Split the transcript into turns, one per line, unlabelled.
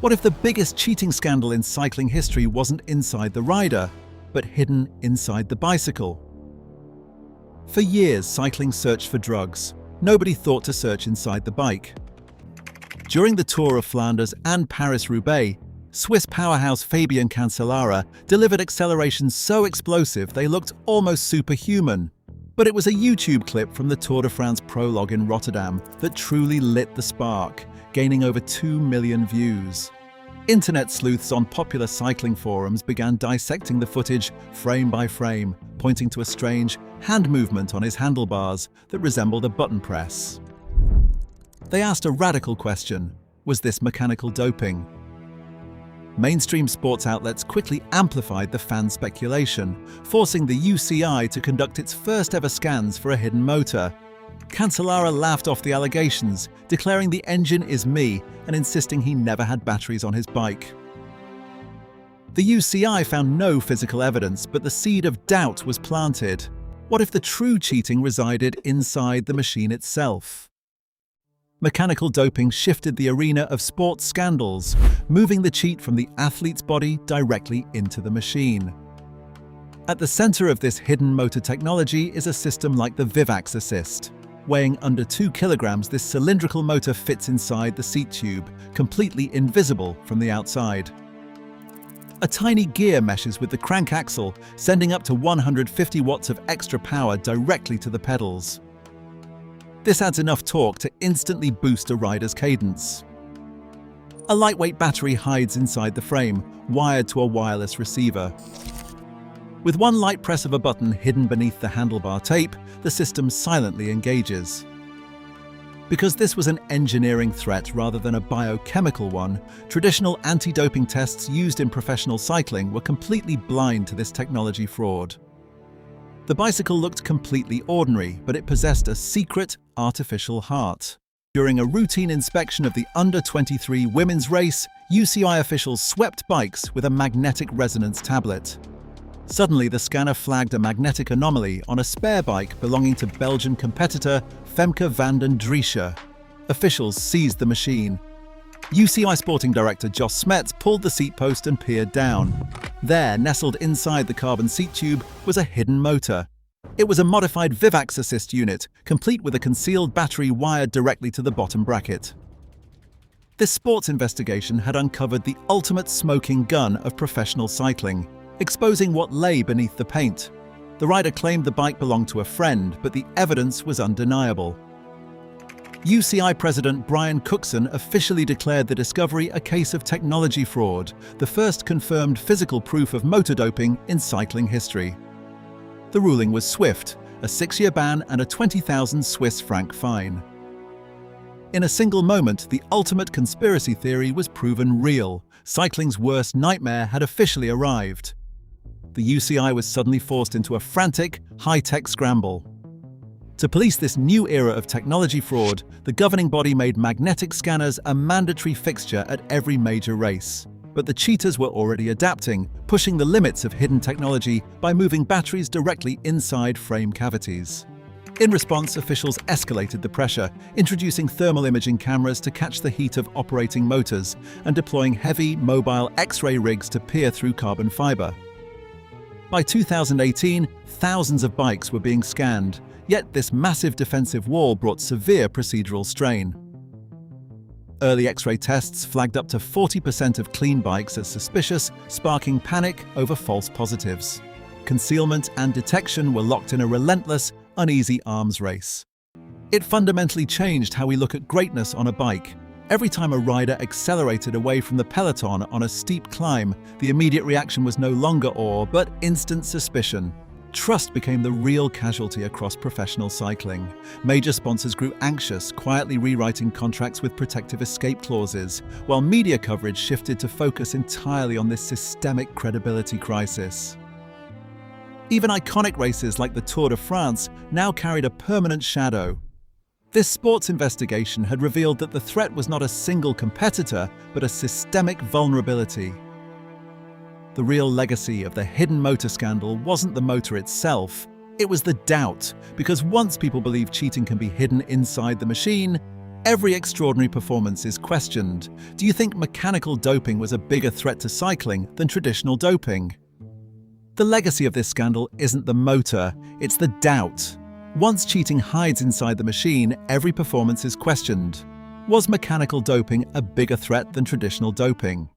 What if the biggest cheating scandal in cycling history wasn't inside the rider, but hidden inside the bicycle? For years, cycling searched for drugs. Nobody thought to search inside the bike. During the Tour of Flanders and Paris-Roubaix, Swiss powerhouse Fabian Cancellara delivered accelerations so explosive they looked almost superhuman. But it was a YouTube clip from the Tour de France prologue in Rotterdam that truly lit the spark, gaining over 2 million views. Internet sleuths on popular cycling forums began dissecting the footage frame by frame, pointing to a strange hand movement on his handlebars that resembled a button press. They asked a radical question: was this mechanical doping? Mainstream sports outlets quickly amplified the fan speculation, forcing the UCI to conduct its first ever scans for a hidden motor. Cancellara laughed off the allegations, declaring the engine is me and insisting he never had batteries on his bike. The UCI found no physical evidence, but the seed of doubt was planted. What if the true cheating resided inside the machine itself? Mechanical doping shifted the arena of sports scandals, moving the cheat from the athlete's body directly into the machine. At the center of this hidden motor technology is a system like the Vivax Assist. Weighing under 2 kilograms, this cylindrical motor fits inside the seat tube, completely invisible from the outside. A tiny gear meshes with the crank axle, sending up to 150 watts of extra power directly to the pedals. This adds enough torque to instantly boost a rider's cadence. A lightweight battery hides inside the frame, wired to a wireless receiver. With one light press of a button hidden beneath the handlebar tape, the system silently engages. Because this was an engineering threat rather than a biochemical one, traditional anti-doping tests used in professional cycling were completely blind to this technology fraud. The bicycle looked completely ordinary, but it possessed a secret, artificial heart. During a routine inspection of the under-23 women's race, UCI officials swept bikes with a magnetic resonance tablet. Suddenly, the scanner flagged a magnetic anomaly on a spare bike belonging to Belgian competitor Femke van den Driessche. Officials seized the machine. UCI sporting director Jos Smets pulled the seat post and peered down. There, nestled inside the carbon seat tube, was a hidden motor. It was a modified Vivax Assist unit, complete with a concealed battery wired directly to the bottom bracket. This sports investigation had uncovered the ultimate smoking gun of professional cycling, exposing what lay beneath the paint. The rider claimed the bike belonged to a friend, but the evidence was undeniable. UCI President Brian Cookson officially declared the discovery a case of technology fraud, the first confirmed physical proof of motor doping in cycling history. The ruling was swift, a 6-year ban and a 20,000 Swiss franc fine. In a single moment, the ultimate conspiracy theory was proven real. Cycling's worst nightmare had officially arrived. The UCI was suddenly forced into a frantic, high-tech scramble. To police this new era of technology fraud, the governing body made magnetic scanners a mandatory fixture at every major race. But the cheaters were already adapting, pushing the limits of hidden technology by moving batteries directly inside frame cavities. In response, officials escalated the pressure, introducing thermal imaging cameras to catch the heat of operating motors and deploying heavy, mobile X-ray rigs to peer through carbon fiber. By 2018, thousands of bikes were being scanned, yet this massive defensive wall brought severe procedural strain. Early X-ray tests flagged up to 40% of clean bikes as suspicious, sparking panic over false positives. Concealment and detection were locked in a relentless, uneasy arms race. It fundamentally changed how we look at greatness on a bike. Every time a rider accelerated away from the peloton on a steep climb, the immediate reaction was no longer awe, but instant suspicion. Trust became the real casualty across professional cycling. Major sponsors grew anxious, quietly rewriting contracts with protective escape clauses, while media coverage shifted to focus entirely on this systemic credibility crisis. Even iconic races like the Tour de France now carried a permanent shadow. This sports investigation had revealed that the threat was not a single competitor, but a systemic vulnerability. The real legacy of the hidden motor scandal wasn't the motor itself, it was the doubt, because once people believe cheating can be hidden inside the machine, Every extraordinary performance is questioned. Do you think mechanical doping was a bigger threat to cycling than traditional doping? The legacy of this scandal isn't the motor, it's the doubt. Once cheating hides inside the machine, every performance is questioned. Was mechanical doping a bigger threat than traditional doping?